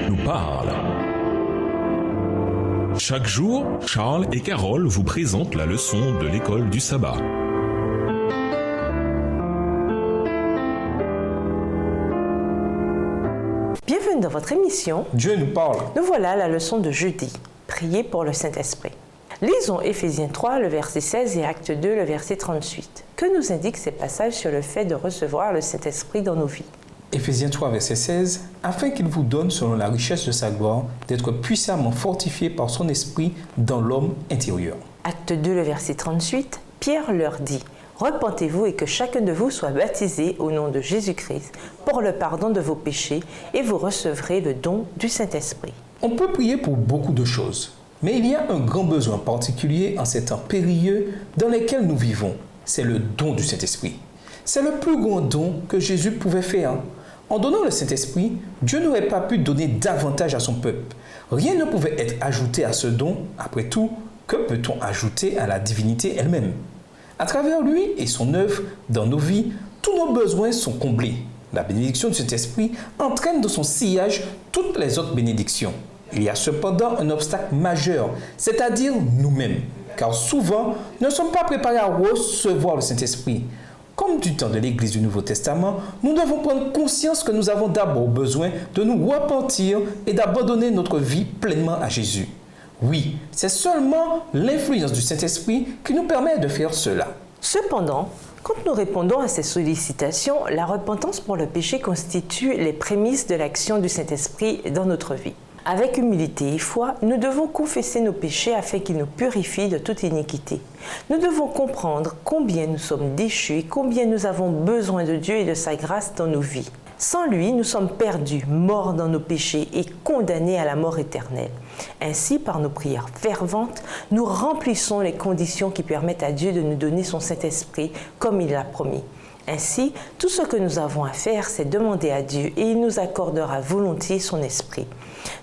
nous parle. Chaque jour, Charles et Carole vous présentent la leçon de l'école du sabbat. Bienvenue dans votre émission. Dieu nous parle. Nous voilà à la leçon de jeudi. Priez pour le Saint-Esprit. Lisons Éphésiens 3, le verset 16 et Acte 2, le verset 38. Que nous indiquent ces passages sur le fait de recevoir le Saint-Esprit dans nos vies? Éphésiens 3, verset 16, afin qu'il vous donne, selon la richesse de sa gloire, d'être puissamment fortifié par son esprit dans l'homme intérieur. Acte 2, le verset 38, Pierre leur dit, « Repentez-vous et que chacun de vous soit baptisé au nom de Jésus-Christ pour le pardon de vos péchés et vous recevrez le don du Saint-Esprit. » On peut prier pour beaucoup de choses, mais il y a un grand besoin particulier en ces temps périlleux dans lesquels nous vivons. C'est le don du Saint-Esprit. C'est le plus grand don que Jésus pouvait faire. En donnant le Saint-Esprit, Dieu n'aurait pas pu donner davantage à son peuple. Rien ne pouvait être ajouté à ce don. Après tout, que peut-on ajouter à la divinité elle-même? À travers lui et son œuvre dans nos vies, tous nos besoins sont comblés. La bénédiction du Saint-Esprit entraîne dans son sillage toutes les autres bénédictions. Il y a cependant un obstacle majeur, c'est-à-dire nous-mêmes. Car souvent, nous ne sommes pas préparés à recevoir le Saint-Esprit. Comme du temps de l'Église du Nouveau Testament, nous devons prendre conscience que nous avons d'abord besoin de nous repentir et d'abandonner notre vie pleinement à Jésus. Oui, c'est seulement l'influence du Saint-Esprit qui nous permet de faire cela. Cependant, quand nous répondons à ces sollicitations, la repentance pour le péché constitue les prémices de l'action du Saint-Esprit dans notre vie. Avec humilité et foi, nous devons confesser nos péchés afin qu'ils nous purifient de toute iniquité. Nous devons comprendre combien nous sommes déchus et combien nous avons besoin de Dieu et de sa grâce dans nos vies. Sans lui, nous sommes perdus, morts dans nos péchés et condamnés à la mort éternelle. Ainsi, par nos prières ferventes, nous remplissons les conditions qui permettent à Dieu de nous donner son Saint-Esprit comme il l'a promis. Ainsi, tout ce que nous avons à faire, c'est demander à Dieu et il nous accordera volontiers son esprit.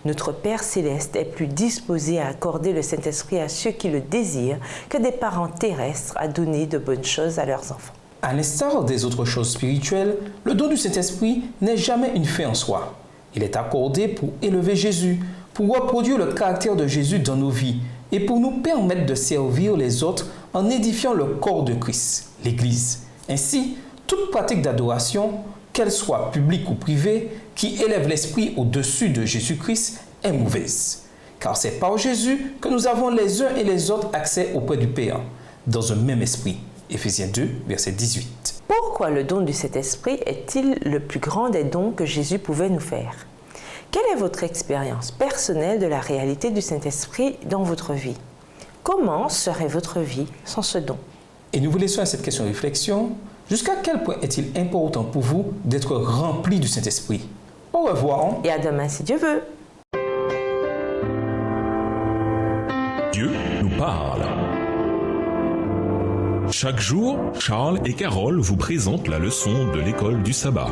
Notre Père céleste est plus disposé à accorder le Saint-Esprit à ceux qui le désirent que des parents terrestres à donner de bonnes choses à leurs enfants. À l'instar des autres choses spirituelles, le don du Saint-Esprit n'est jamais une fin en soi. Il est accordé pour élever Jésus, pour reproduire le caractère de Jésus dans nos vies et pour nous permettre de servir les autres en édifiant le corps de Christ, l'Église. Ainsi, toute pratique d'adoration, qu'elle soit publique ou privée, qui élève l'esprit au-dessus de Jésus-Christ est mauvaise. Car c'est par Jésus que nous avons les uns et les autres accès auprès du Père, dans un même esprit. Éphésiens 2, verset 18. Pourquoi le don du Saint-Esprit est-il le plus grand des dons que Jésus pouvait nous faire? Quelle est votre expérience personnelle de la réalité du Saint-Esprit dans votre vie? Comment serait votre vie sans ce don? Et nous vous laissons à cette question de réflexion. Jusqu'à quel point est-il important pour vous d'être rempli du Saint-Esprit? Au revoir. Et à demain si Dieu veut. Dieu nous parle. Chaque jour, Charles et Carole vous présentent la leçon de l'école du sabbat.